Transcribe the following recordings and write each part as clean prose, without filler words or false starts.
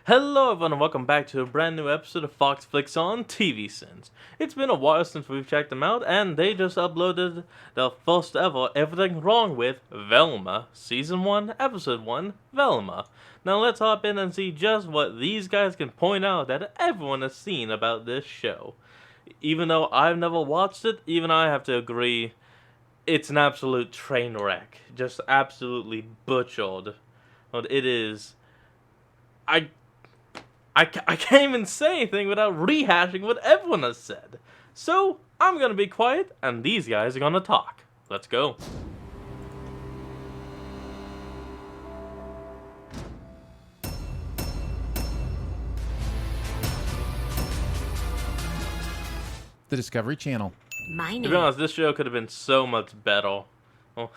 Hello everyone and welcome back to a brand new episode of Fox Flicks on TV Sins. It's been a while since we've checked them out and they just uploaded the first ever Everything Wrong with Velma, Season 1, Episode 1, Velma. Now let's hop in and see just what these guys can point out that everyone has seen about this show. Even though I've never watched it, even I have to agree, it's an absolute train wreck. Just absolutely butchered. But it is... I can't even say anything without rehashing what everyone has said. So, I'm gonna be quiet, and these guys are gonna talk. Let's go. The Discovery Channel. My To be name honest, this show could have been so much better. Oh,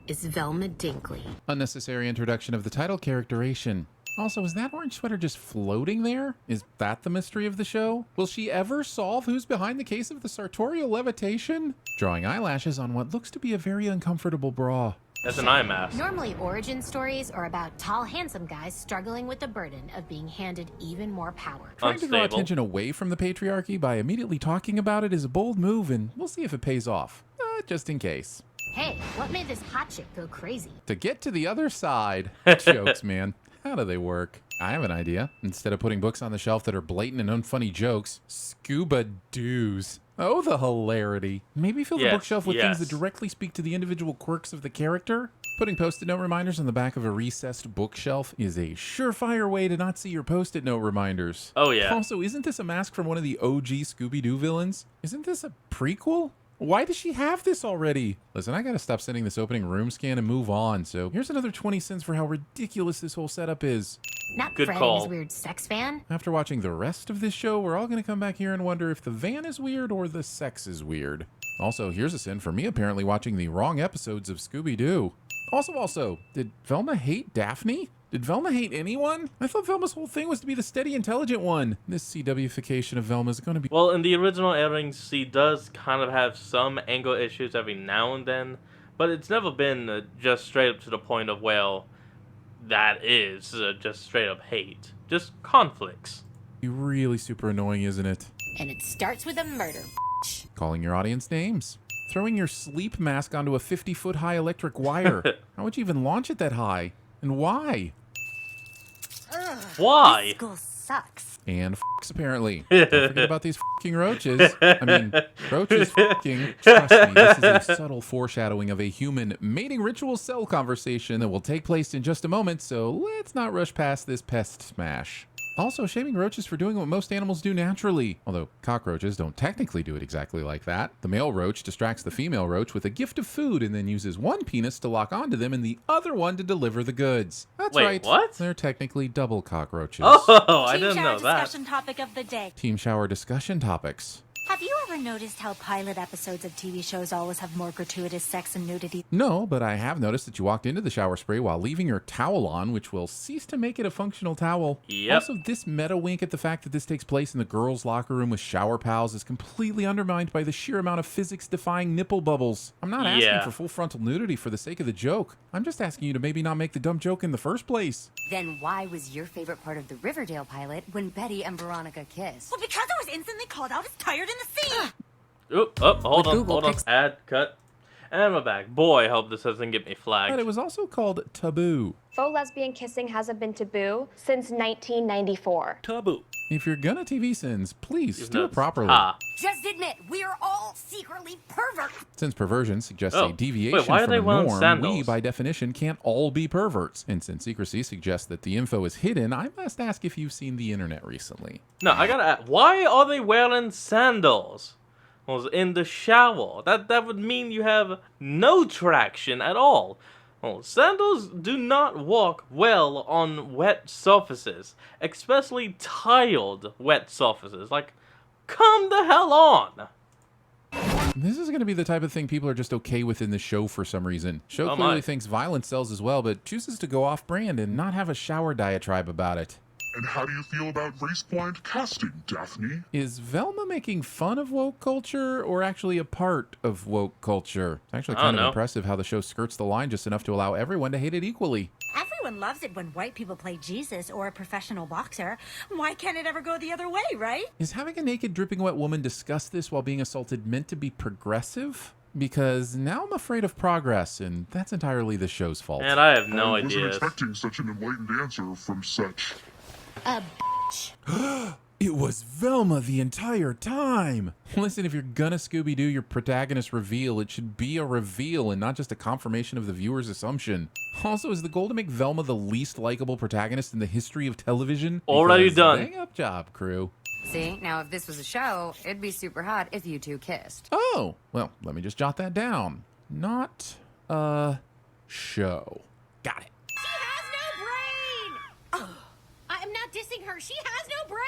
is Velma Dinkley. Unnecessary introduction of the title characterization. Also, is that orange sweater just floating there? Is that the mystery of the show? Will she ever solve who's behind the case of the sartorial levitation? Drawing eyelashes on what looks to be a very uncomfortable bra. that's an eye mask. Normally, origin stories are about tall, handsome guys struggling with the burden of being handed even more power. Trying to draw Unstable. attention away from the patriarchy by immediately talking about it is a bold move, and we'll see if it pays off. Just in case. Hey, what made this hot chick go crazy? To get to the other side. Jokes, man. How do they work? I have an idea. Instead of putting books on the shelf that are blatant and unfunny jokes, scuba doos. Oh, the hilarity. Maybe fill the Yes, bookshelf with things yes. that directly speak to the individual quirks of the character. Putting post-it note reminders on the back of a recessed bookshelf is a surefire way to not see your post-it note reminders. Oh yeah. Also, isn't this a mask from one of the OG Scooby-Doo villains? Isn't this a prequel? Why does she have this already? Listen, I gotta stop sending this opening room scan and move on, so here's another 20 cents for how ridiculous this whole setup is. Not Good Fred call. and his weird sex fan. After watching the rest of this show, we're all gonna come back here and wonder if the van is weird or the sex is weird. Also, here's a sin for me apparently watching the wrong episodes of Scooby-Doo. Also, did Velma hate Daphne? Did Velma hate anyone? I thought Velma's whole thing was to be the steady, intelligent one. This CW-fication of Velma is gonna be... Well, in the original airings, she does kind of have some angle issues every now and then, but it's never been just straight up to the point of, well, that is just straight up hate. Just conflicts. really super annoying, isn't it? And it starts with a murder. Calling your audience names. Throwing your sleep mask onto a 50-foot high electric wire. How would you even launch it that high? And why? Why? School sucks. And apparently. Don't forget about these roaches. I mean, roaches Trust me, this is a subtle foreshadowing of a human mating ritual cell conversation that will take place in just a moment, so let's not rush past this pest smash. Also, shaming roaches for doing what most animals do naturally. Although cockroaches don't technically do it exactly like that. The male roach distracts the female roach with a gift of food and then uses one penis to lock onto them and the other one to deliver the goods. That's Wait, right. what? They're technically double cockroaches. Oh, I Team didn't shower know that. discussion topic of the day. Team shower discussion topics. Have you ever noticed how pilot episodes of TV shows always have more gratuitous sex and nudity? No, but I have noticed that you walked into the shower spray while leaving your towel on, which will cease to make it a functional towel. Yep. Also, this meta wink at the fact that this takes place in the girls' locker room with shower pals is completely undermined by the sheer amount of physics-defying nipple bubbles. I'm not asking Yeah. for full frontal nudity for the sake of the joke. I'm just asking you to maybe not make the dumb joke in the first place. Then why was your favorite part of the Riverdale pilot when Betty and Veronica kissed? Well, because I was instantly called out as tired in the scene. Oop, oh, hold With on, Google hold on. Pix- Add, cut. And we're back. Boy, I hope this doesn't get me flagged. But it was also called Taboo. Faux lesbian kissing hasn't been taboo since 1994. Taboo. If you're gonna TV sins, please You've do it noticed. properly. Ah. Just admit, we are all secretly perverts. Since perversion suggests Oh, a deviation wait, why are from they a wearing norm, sandals? we, by definition, can't all be perverts. And since secrecy suggests that the info is hidden, I must ask if you've seen the internet recently. No, I gotta ask, why are they wearing sandals? Well, in the shower. That would mean you have no traction at all. Well, sandals do not walk well on wet surfaces, especially tiled wet surfaces. Like, come the hell on! This is going to be the type of thing people are just okay with in the show for some reason. Show Oh clearly my. thinks violence sells as well, but chooses to go off-brand and not have a shower diatribe about it. And how do you feel about race-blind casting, Daphne? Is Velma making fun of woke culture or actually a part of woke culture? It's actually I kind don't of know. impressive how the show skirts the line just enough to allow everyone to hate it equally. Everyone Everyone loves it when white people play Jesus or a professional boxer. Why can't it ever go the other way, right? Is having a naked, dripping wet woman discuss this while being assaulted meant to be progressive? Because now I'm afraid of progress, and that's entirely the show's fault. And I have no I wasn't ideas. expecting such an enlightened answer from such. It was Velma the entire time! Listen, if you're gonna Scooby-Doo your protagonist reveal, it should be a reveal and not just a confirmation of the viewer's assumption. Also, is the goal to make Velma the least likable protagonist in the history of television? Already Because done. Bang up job, crew. See, now if this was a show, it'd be super hot if you two kissed. Oh, well, let me just jot that down. Not a show. Got it. She has no brain! I'm not dissing her. She has no brain!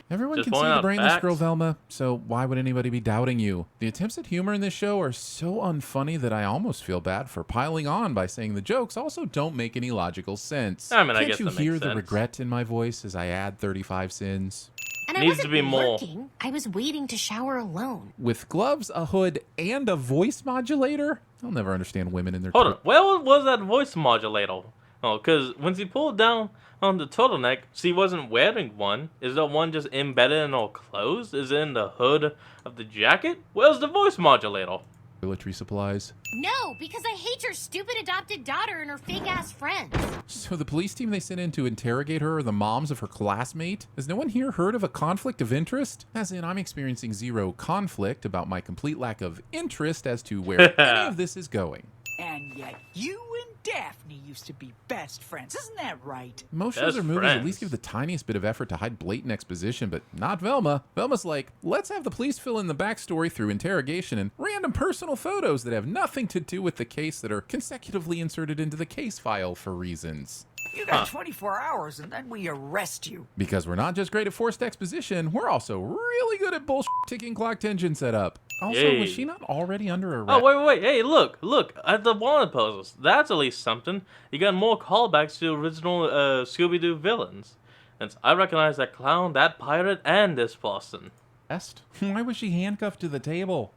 Everyone Just can see point the out brainless facts. girl Velma, so why would anybody be doubting you? The attempts at humor in this show are so unfunny that I almost feel bad for piling on by saying the jokes also don't make any logical sense. I mean, I Can't guess you that makes hear the sense. regret in my voice as I add 35 sins? And I Needs to wasn't be more. working. I was waiting to shower alone. With gloves, a hood, and a voice modulator? I'll never understand women in their... Hold on. Where was that voice modulator? Oh, because when she pulled down on the turtleneck, she wasn't wearing one. Is the one just embedded in her clothes? Is it in the hood of the jacket? Where's the voice modulator? Toiletry supplies. No, because I hate your stupid adopted daughter and her fake-ass friends. So the police team they sent in to interrogate her are the moms of her classmate? Has no one here heard of a conflict of interest? As in, I'm experiencing zero conflict about my complete lack of interest as to where any of this is going. And yet you and Daphne used to be best friends, isn't that right? Most shows Best or movies friends. at least give the tiniest bit of effort to hide blatant exposition, but not Velma. Velma's like, let's have the police fill in the backstory through interrogation and random personal photos that have nothing to do with the case that are consecutively inserted into the case file for reasons. You got 24 hours and then we arrest you. Because we're not just great at forced exposition, we're also really good at bullshit ticking clock tension setup. Also, Yay. was she not already under arrest? Oh, wait. Hey, look at the wanted posters. That's at least something. You got more callbacks to original Scooby-Doo villains. And I recognize that clown, that pirate, and this person. Arrest? Why was she handcuffed to the table?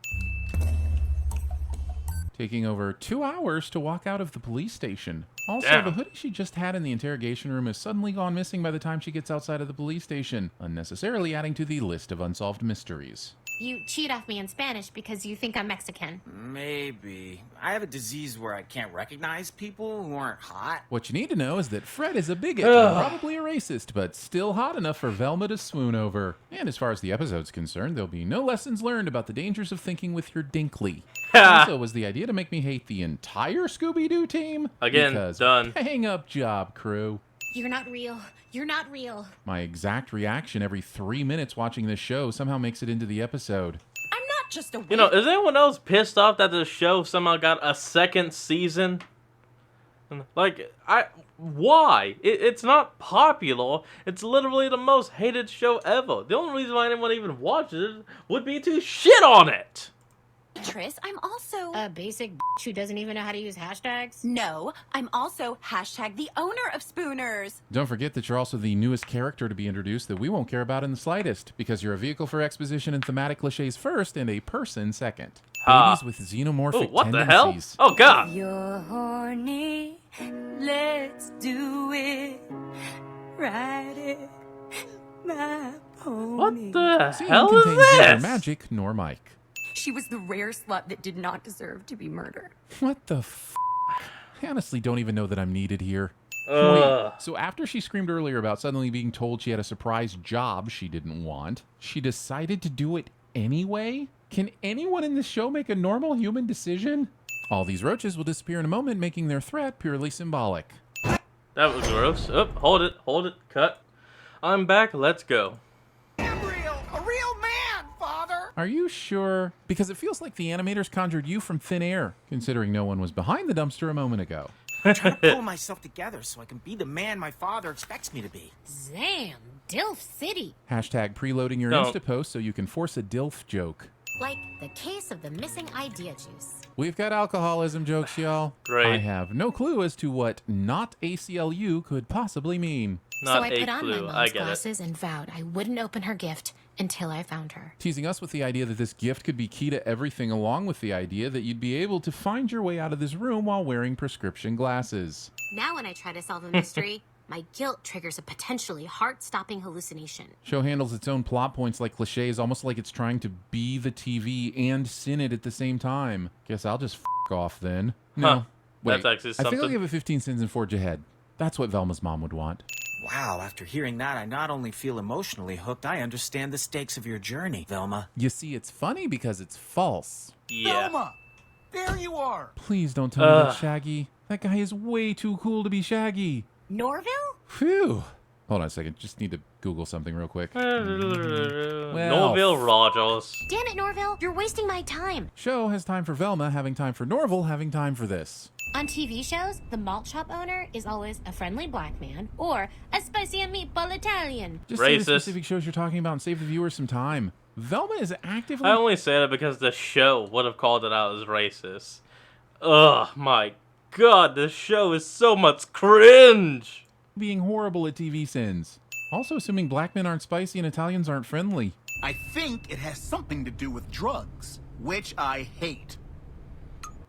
Taking over 2 hours to walk out of the police station. Also, Damn. the hoodie she just had in the interrogation room is suddenly gone missing by the time she gets outside of the police station, unnecessarily adding to the list of unsolved mysteries. You cheat off me in Spanish because you think I'm Mexican. Maybe. I have a disease where I can't recognize people who aren't hot. What you need to know is that Fred is a bigot, and probably a racist, but still hot enough for Velma to swoon over. And as far as the episode's concerned, there'll be no lessons learned about the dangers of thinking with your dinkly. Also, was the idea to make me hate the entire Scooby-Doo team? Again, Because done. Hang up job, crew. You're not real. You're not real. My exact reaction every 3 minutes watching this show somehow makes it into the episode. I'm not just a You know, is anyone else pissed off that the show somehow got a second season? Like, why? It's not popular. It's literally the most hated show ever. The only reason why anyone even watches it would be to shit on it. Tris, I'm also... A basic who doesn't even know how to use hashtags? No, I'm also hashtag the owner of Spooners. Don't forget that you're also the newest character to be introduced that we won't care about in the slightest, because you're a vehicle for exposition and thematic cliches first, and a person second. Babies with xenomorphic Ooh, what the hell? tendencies. Oh, God. You're horny, let's do it. Ride it, my pony. What the Scene hell is contains neither this? magic nor Mike. She was the rare slut that did not deserve to be murdered. What the f? I honestly don't even know that I'm needed here. Ugh. Wait, so after she screamed earlier about suddenly being told she had a surprise job she didn't want, she decided to do it anyway? Can anyone in this show make a normal human decision? All these roaches will disappear in a moment, making their threat purely symbolic. That was gross. Oh, hold it, cut. I'm back, let's go. A real man, Father! Are you sure? Because it feels like the animators conjured you from thin air, considering no one was behind the dumpster a moment ago. I'm trying to pull myself together so I can be the man my father expects me to be. Damn, Dilf City. Hashtag preloading your No. Insta post so you can force a DILF joke. Like the case of the missing idea juice. We've got alcoholism jokes, y'all. Great. I have no clue as to what not ACLU could possibly mean. Not so I a put on my clue. I mom's get it. glasses and vowed I wouldn't open her gift until I found her. Teasing us with the idea that this gift could be key to everything, along with the idea that you'd be able to find your way out of this room while wearing prescription glasses. Now when I try to solve a mystery, my guilt triggers a potentially heart-stopping hallucination. Show handles its own plot points like cliches, almost like it's trying to be the TV and sin it at the same time. Guess I'll just f off then. No, Huh. wait. That's actually I think I'll something. give it 15 cents and forge ahead. That's what Velma's mom would want. Wow, after hearing that, I not only feel emotionally hooked, I understand the stakes of your journey, Velma. You see, it's funny because it's false. Yeah. Velma! There you are! Please don't tell me that's Shaggy. That guy is way too cool to be Shaggy. Norville? Phew. Hold on a second. Just need to Google something real quick. Norville Rogers. Damn it, Norville, you're wasting my time. Show has time for Velma, having time for Norville, having time for this. On TV shows, the malt shop owner is always a friendly black man or a spicy and meatball Italian. Just say the Racist. specific shows you're talking about and save the viewers some time. Velma is actively I only say that because the show would have called it out as racist. Ugh, my god, this show is so much cringe. being horrible at TV sins. Also assuming black men aren't spicy and Italians aren't friendly. I think it has something to do with drugs, which I hate.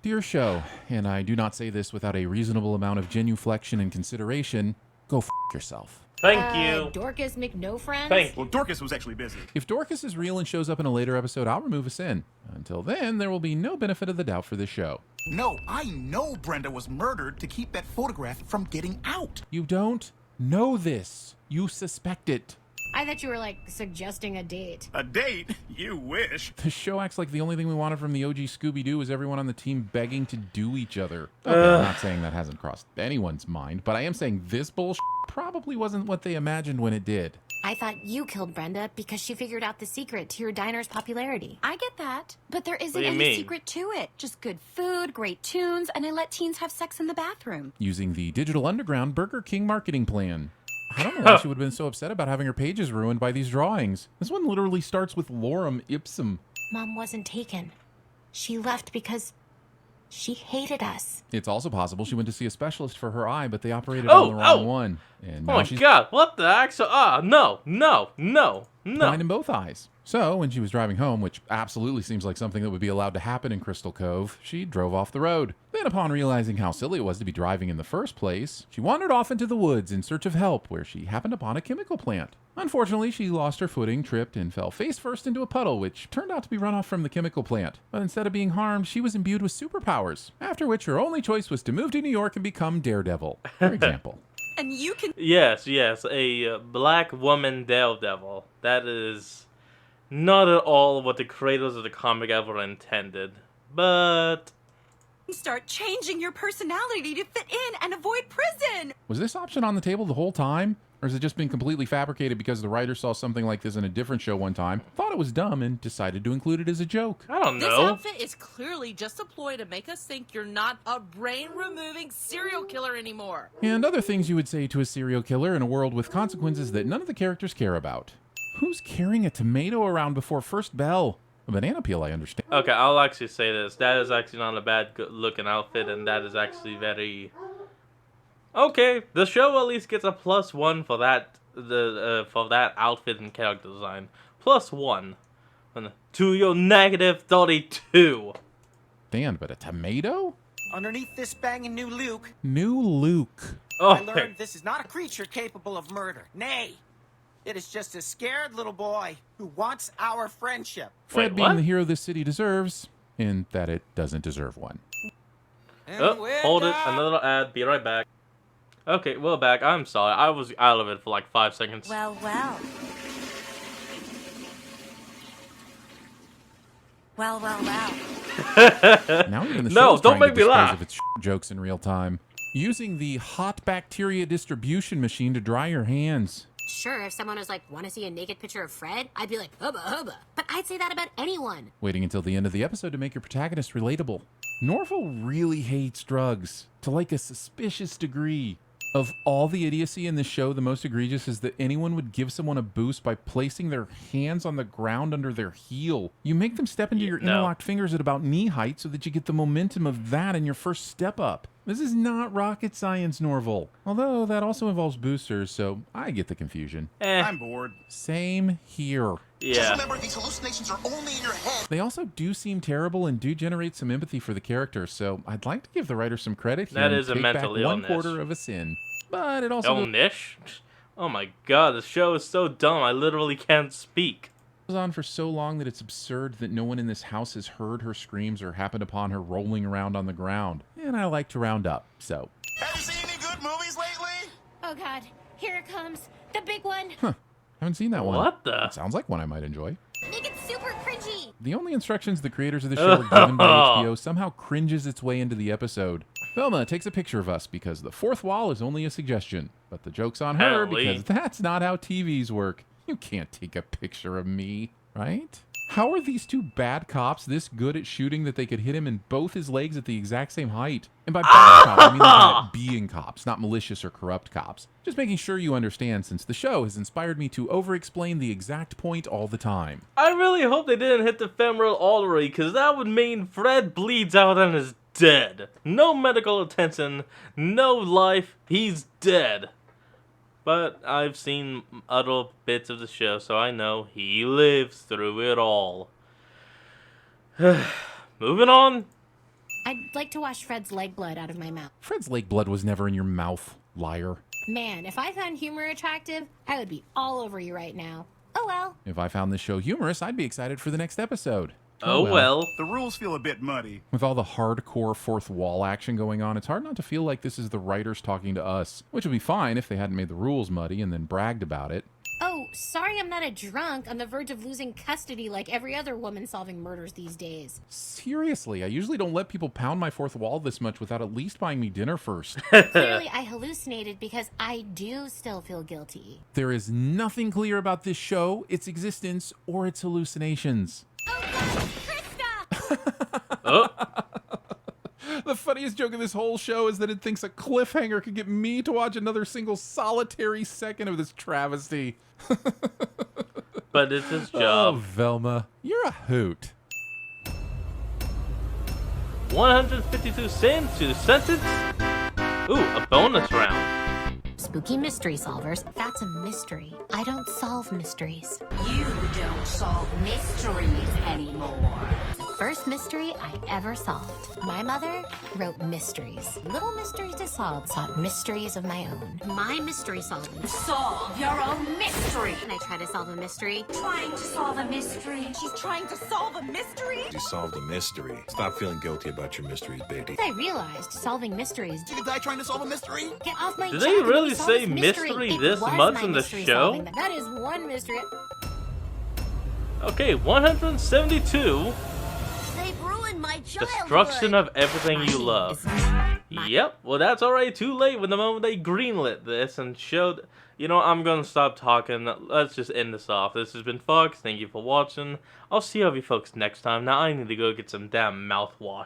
Dear show, and I do not say this without a reasonable amount of genuflection and consideration, go f yourself. Thank you. Dorcas McNoFriends? Thank you. Well, Dorcas was actually busy. If Dorcas is real and shows up in a later episode, I'll remove a sin. Until then, there will be no benefit of the doubt for this show. No, I know Brenda was murdered to keep that photograph from getting out. You don't know this. You suspect it. I thought you were, like, suggesting a date. A date? You wish. The show acts like the only thing we wanted from the OG Scooby-Doo is everyone on the team begging to do each other. Okay, I'm not saying that hasn't crossed anyone's mind, but I am saying this bullshit probably wasn't what they imagined when it did. I thought you killed Brenda because she figured out the secret to your diner's popularity. I get that, but there isn't do you any mean? secret to it. Just good food, great tunes, and I let teens have sex in the bathroom. Using the Digital Underground Burger King marketing plan. I don't know why she would have been so upset about having her pages ruined by these drawings. This one literally starts with lorem ipsum. Mom wasn't taken. She left because she hated us. It's also possible she went to see a specialist for her eye, but they operated on the wrong one. And Oh now my she's god, what the actual? No. blind in both eyes. So, when she was driving home, which absolutely seems like something that would be allowed to happen in Crystal Cove, she drove off the road. Then, upon realizing how silly it was to be driving in the first place, she wandered off into the woods in search of help, where she happened upon a chemical plant. Unfortunately, she lost her footing, tripped, and fell face first into a puddle, which turned out to be runoff from the chemical plant. But instead of being harmed, she was imbued with superpowers, after which her only choice was to move to New York and become Daredevil, for example. And you can Yes, a black woman daredevil. That is not at all what the creators of the comic ever intended. But start changing your personality to fit in and avoid prison. Was this option on the table the whole time? Or has it just been completely fabricated because the writer saw something like this in a different show one time, thought it was dumb, and decided to include it as a joke? I don't This know. outfit is clearly just a ploy to make us think you're not a brain-removing serial killer anymore. And other things you would say to a serial killer in a world with consequences that none of the characters care about. Who's carrying a tomato around before first bell? A banana peel, I understand. Okay, I'll actually say this. That is actually not a bad looking outfit, and that is actually very... Okay, the show at least gets a +1 for that for that outfit and character design. +1 to your -32. Dan, but a tomato? Underneath this banging new Luke, New Luke. Oh, I learned this is not a creature capable of murder. Nay, it is just a scared little boy who wants our friendship. Fred Wait, being what? the hero this city deserves, in that it doesn't deserve one. Hold it. Another ad. Be right back. Okay, we're back. I'm sorry. I was out of it for like 5 seconds. Well, well. Well, well, well. Now even the No, show's don't trying to make me dispose laugh. of its jokes in real time. Using the hot bacteria distribution machine to dry your hands. Sure, if someone was like, want to see a naked picture of Fred? I'd be like, hubba hubba. But I'd say that about anyone. Waiting until the end of the episode to make your protagonist relatable. Norval really hates drugs, to like a suspicious degree. Of all the idiocy in this show, the most egregious is that anyone would give someone a boost by placing their hands on the ground under their heel. You make them step into your no. interlocked fingers at about knee height so that you get the momentum of that in your first step up. This is not rocket science, Norval. Although that also involves boosters, so I get the confusion. I'm bored. Same here. Yeah. Just remember, these hallucinations are only in your head. They also do seem terrible and do generate some empathy for the character, so I'd like to give the writer some credit here. That and is a take mental back illness. 1/4 of a sin. But it also Illness? Oh my god, the show is so dumb, I literally can't speak. goes on for so long that it's absurd that no one in this house has heard her screams or happened upon her rolling around on the ground. And I like to round up, so. Have you seen any good movies lately? Oh god, here it comes. The big one. Huh. Haven't seen that one. What the? It sounds like one I might enjoy. Make it super cringy. The only instructions the creators of the show were given by HBO somehow cringes its way into the episode. Velma takes a picture of us because the fourth wall is only a suggestion. But the joke's on her Apparently. because that's not how TVs work. You can't take a picture of me, right? How are these two bad cops this good at shooting that they could hit him in both his legs at the exact same height? And by bad cop, I mean they're bad at being cops, not malicious or corrupt cops. Just making sure you understand, since the show has inspired me to over-explain the exact point all the time. I really hope they didn't hit the femoral artery, because that would mean Fred bleeds out and is dead. No medical attention, no life, he's dead. But I've seen other bits of the show, so I know he lives through it all. Moving on. I'd like to wash Fred's leg blood out of my mouth. Fred's leg blood was never in your mouth, liar. Man, if I found humor attractive, I would be all over you right now. Oh well. If I found this show humorous, I'd be excited for the next episode. Oh well. The rules feel a bit muddy. With all the hardcore fourth wall action going on, it's hard not to feel like this is the writers talking to us, which would be fine if they hadn't made the rules muddy and then bragged about it. Oh, sorry I'm not a drunk on the verge of losing custody like every other woman solving murders these days. Seriously, I usually don't let people pound my fourth wall this much without at least buying me dinner first. Clearly I hallucinated because I do still feel guilty. There is nothing clear about this show, its existence, or its hallucinations. Oh god, Krista! Oh. The funniest joke of this whole show is that it thinks a cliffhanger could get me to watch another single solitary second of this travesty. But it's his Oh, job. Velma, you're a hoot. 152 cents to sentence. Ooh, a bonus round. Spooky mystery solvers. That's a mystery. I don't solve mysteries. You don't solve mysteries anymore. First mystery I ever solved. My mother wrote mysteries. Little mysteries to solve sought mysteries of my own. My mystery solving. Solve your own mystery. Can I try to solve a mystery? Trying to solve a mystery. She's trying to solve a mystery? You solved a mystery. Stop feeling guilty about your mysteries, baby. I realized solving mysteries. You could die trying to solve a mystery? Get off my Did job they and let really me solve say this mystery It this was much my in the mystery show? solving. That is one mystery. Okay, 172. They've ruined my childhood. Destruction of everything you love. Yep, well that's already too late when the moment they greenlit this and showed... You know, I'm gonna stop talking. Let's just end this off. This has been Fox. Thank you for watching. I'll see all of you folks next time. Now I need to go get some damn mouthwash.